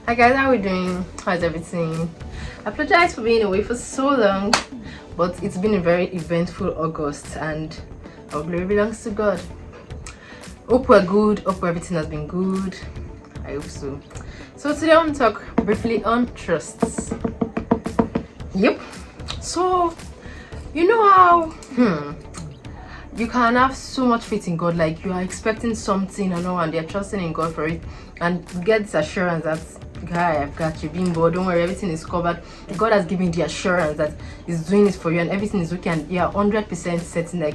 Hi guys, how are we doing? How's everything? I apologize for being away for so long, but it's been a very eventful August and our glory belongs to God. Hope we're good, hope everything has been good. I hope so. So today I want to talk briefly on trusts. Yep. So you know how you can have so much faith in God, like you are expecting something and they're trusting in God for it, and you get this assurance that guy, I've got you, bimbo, don't worry, everything is covered. God has given the assurance that He's doing it for you and everything is okay, and you're 100% certain, like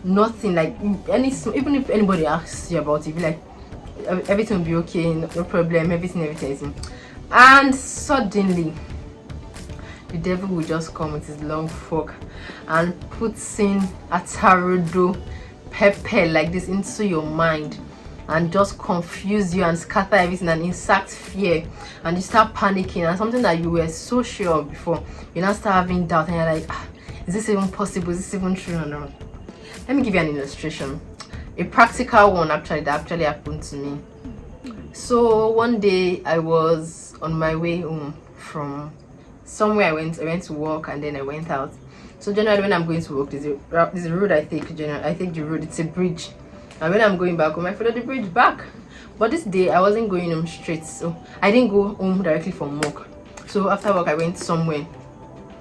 nothing, like even if anybody asks you about it, be like everything will be okay, no problem, everything is in. And suddenly the devil will just come with his long fork and puts in a tarodo pepper like this into your mind and just confuse you and scatter everything and insert fear, and you start panicking, and something that you were so sure of before, you now start having doubt and you're like, is this even possible, is this even true or not? Let me give you an illustration, a practical one actually that actually happened to me. So one day I was on my way home from somewhere. I went to work and then I went out. So generally when I'm going to work, there's a road I take. Generally I take the road, it's a bridge, and when I'm going back home I follow the bridge back. But this day I wasn't going home straight, so I didn't go home directly from work. So after work I went somewhere,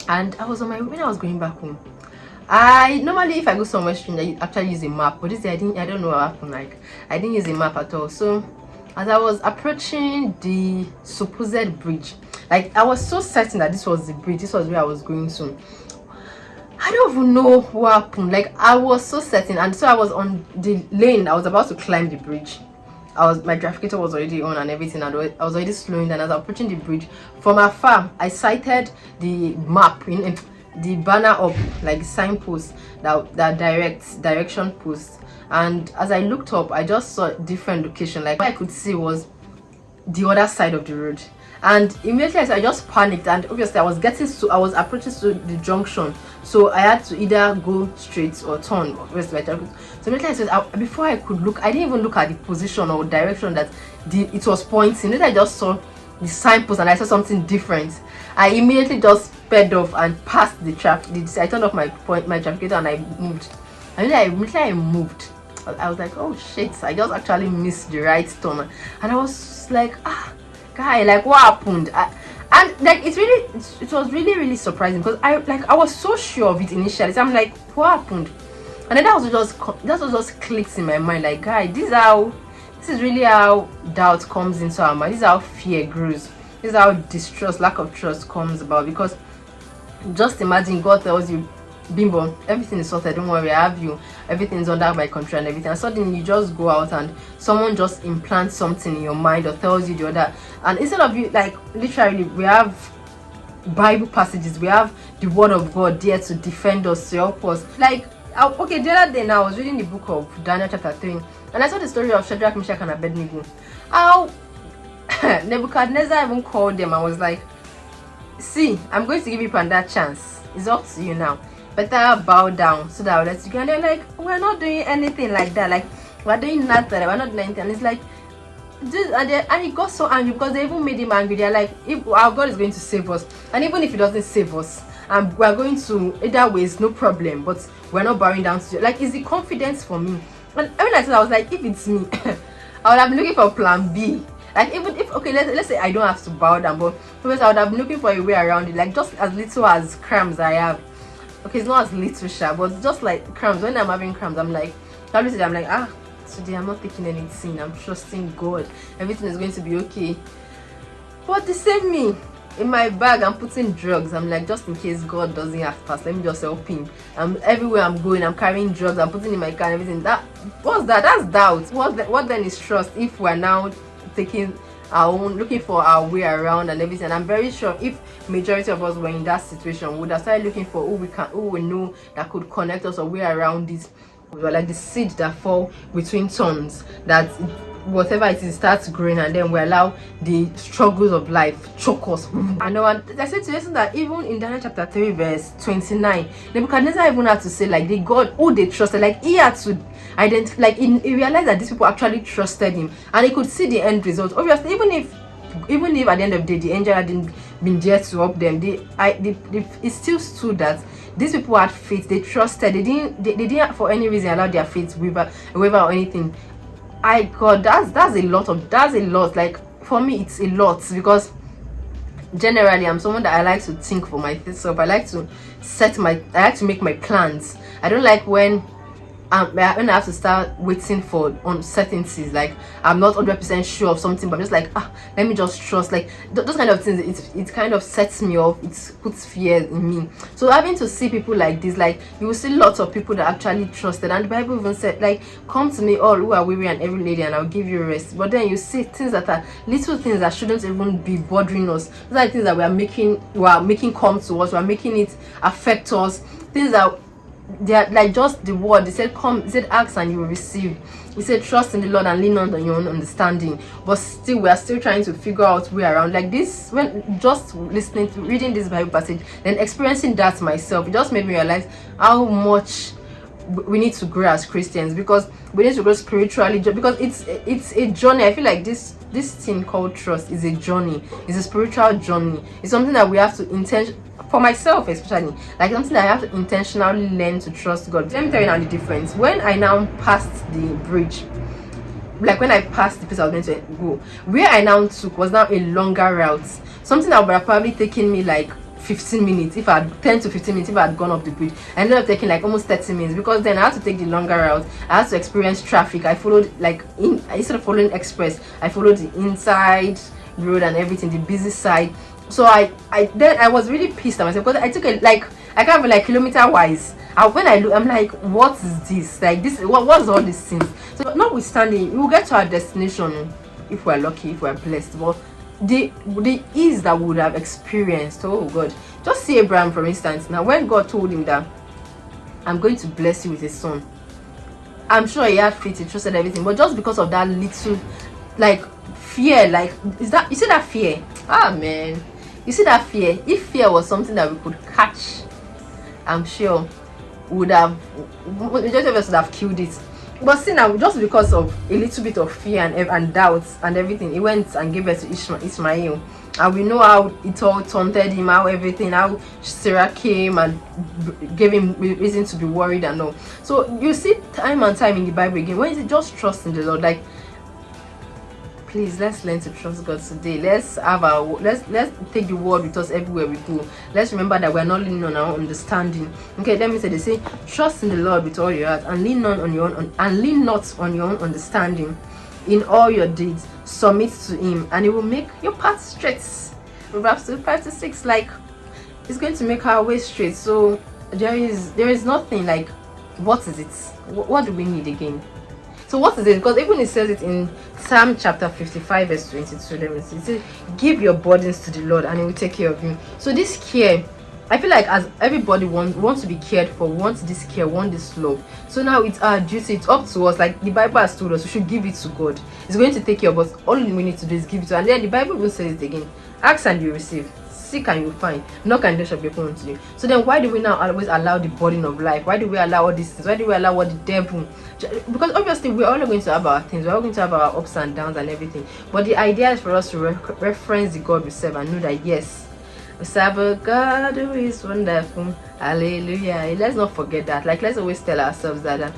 and I was on my way. When I was going back home, I normally, if I go somewhere strange, I actually use a map, but this day I don't know what happened, like I didn't use a map at all. So as I was approaching the supposed bridge, like I was so certain that this was the bridge, this was where I was going to. I don't even know what happened, like I was so certain. And so I was on the lane, I was about to climb the bridge. My trafficator was already on and everything, and I was already slowing down. As I was approaching the bridge from afar, I sighted the map in the banner up, like signpost that directs direction post. And as I looked up, I just saw different location, like what I could see was the other side of the road. And immediately I just panicked, and obviously I was approaching to the junction, so I had to either go straight or turn. So immediately before I could look, I didn't even look at the position or direction that it was pointing. Then I just saw the signpost and I saw something different. I immediately just sped off and passed the traffic. I turned off my trafficator and I moved. And then immediately I moved, I was like, oh shit, I just actually missed the right turn. And I was like, guy, like what happened? And like it was really surprising, because I was so sure of it initially. So I'm like, what happened? And then that was just clicks in my mind, like, guy, this is really how doubt comes into our mind. This is how fear grows. This is how distrust, lack of trust comes about. Because just imagine God tells you, bimbo, everything is sorted, don't worry, I have you, everything's under my control and everything, and suddenly you just go out and someone just implants something in your mind or tells you the other. And instead of you, like literally, we have Bible passages, we have the word of God there to defend us, to help us. Like okay, the other day now I was reading the book of Daniel chapter 3, and I saw the story of Shadrach, Meshach and Abednego. How Nebuchadnezzar even called them. I was like, see, I'm going to give you that chance, it's up to you now, better bow down so that I'll let you go. And they're like, we're not doing anything like that, like we're doing nothing, we're not doing anything. And it's like this, and he got so angry because they even made him angry. They're like, if our God is going to save us, and even if he doesn't save us, and we're going to either ways, no problem, but we're not bowing down to you. Like, is the confidence for me? And when I said, I was like, if it's me, I would have been looking for plan B. Like, even if, okay, let's say I don't have to bow down, but because I would have been looking for a way around it, like just as little as crumbs I have. Okay, it's not as little sharp, but just like crumbs. When I'm having crumbs, I'm like, obviously I'm like, today I'm not taking anything, I'm trusting God, everything is going to be okay. But the same me, in my bag I'm putting drugs. I'm like, just in case God doesn't have pass, let me just help him. Everywhere I'm going, I'm carrying drugs, I'm putting in my car and everything. That's doubt. What then is trust if we're now taking our own, looking for our way around and everything? And I'm very sure if majority of us were in that situation, we would have started looking for who we know that could connect us or way around this. We were like the seed that fall between thorns, that whatever it is starts growing, and then we allow the struggles of life choke us. And I said to you that even in Daniel chapter 3 verse 29, Nebuchadnezzar even had to say, like, the God who they trusted, like he had to identify, like he realized that these people actually trusted him, and he could see the end result. Obviously, even if even if at the end of the day the angel hadn't been there to help them, it still stood that these people had faith, they trusted, they didn't for any reason allow their faith waver or anything. God, that's a lot. Like for me it's a lot, because generally I'm someone that I like to think for myself. I like to make my plans. I don't like when I have to start waiting for uncertainties. Like I'm not 100% sure of something, but I'm just like, let me just trust. Like those kind of things, it kind of sets me off. It puts fear in me. So having to see people like this, like you will see lots of people that actually trusted, and the Bible even said, like, come to me all who are weary and every lady, and I'll give you rest. But then you see things that are little things that shouldn't even be bothering us. Those are things that we are making come to us. We are making it affect us. Things that they are like just the word. They said, come, they said, ask and you will receive. We said, trust in the Lord and lean on your own understanding. But still, we are still trying to figure out way around. Like this, when just listening to reading this Bible passage, then experiencing that myself, it just made me realize how much we need to grow as Christians, because we need to grow spiritually, because it's a journey. I feel like this thing called trust is a journey. It's a spiritual journey. It's something that we have to for myself especially, like something that I have to intentionally learn to trust God. Let me tell you now the difference. When I now passed the bridge, like when I passed the place I was meant to go, where I now took was now a longer route. Something that would have probably taken me like 15 minutes, if I had 10 to 15 minutes, if I had gone up the bridge. I ended up taking like almost 30 minutes, because then I had to take the longer route. I had to experience traffic. I followed instead of following express, I followed the inside road and everything, the busy side. So I was really pissed at myself, because I took it like I can't be like kilometer wise. When I look, I'm like, what is this? Like this, what's all these things? So notwithstanding, we will get to our destination if we're lucky, if we're blessed. But the ease that we would have experienced, oh God, just see Abraham for instance. Now when God told him that I'm going to bless you with a son, I'm sure he had faith, he trusted everything, but just because of that little like fear, like is that, you see that fear, man, you see that fear, if fear was something that we could catch, I'm sure would have, majority of us would have killed it. But see now, just because of a little bit of fear and doubts and everything, he went and gave birth to Ishmael. And we know how it all taunted him, how Sarah came and gave him reason to be worried and all. So you see time and time in the Bible again, when is it just trust in the Lord? Like, please, let's learn to trust God today. Let's take the word with us everywhere we go. Let's remember that we're not leaning on our understanding. Okay, let me say, they say, trust in the Lord with all your heart, and lean not on your own understanding. In all your deeds, submit to Him, and He will make your path straight. Proverbs 2:5-6. Like, it's going to make our way straight. So there is nothing like, what is it? What do we need again? So what is it? Because even it says it in Psalm chapter 55 verse 22. Let me see. It says, give your burdens to the Lord and He will take care of you. So this care, I feel like as everybody wants to be cared for, wants this care, want this love. So now it's our duty, it's up to us. Like the Bible has told us, we should give it to God. It's going to take care of us. All we need to do is give it to. And then the Bible will say it again. Ask and you receive. Seek and you find. Knock and the door shall be opened unto you. So then why do we now always allow the burden of life? Why do we allow all these things? Why do we allow what the devil? Because obviously we're all going to have our things. We're all going to have our ups and downs and everything. But the idea is for us to reference the God we serve and know that yes, we serve a God who is wonderful. Hallelujah. Let's not forget that. Like, let's always tell ourselves that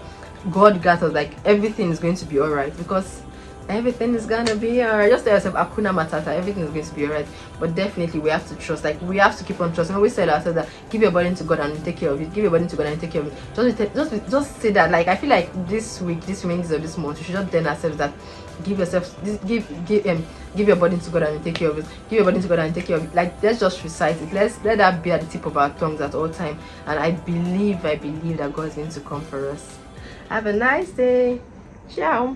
God got us. Like, everything is going to be alright, because everything is gonna be alright. Just tell yourself, Akuna Matata, everything is going to be alright. But definitely we have to trust. Like, we have to keep on trusting. We always tell ourselves that give your burden to God and take care of it. Give your burden to God and take care of it. Just say that. Like, I feel like this week, this remaining of this month, we should just tell ourselves that give your burden to God and take care of it. Give your burden to God and take care of it. Like, let's just recite it. Let that be at the tip of our tongues at all time. And I believe that God is going to come for us. Have a nice day. Ciao.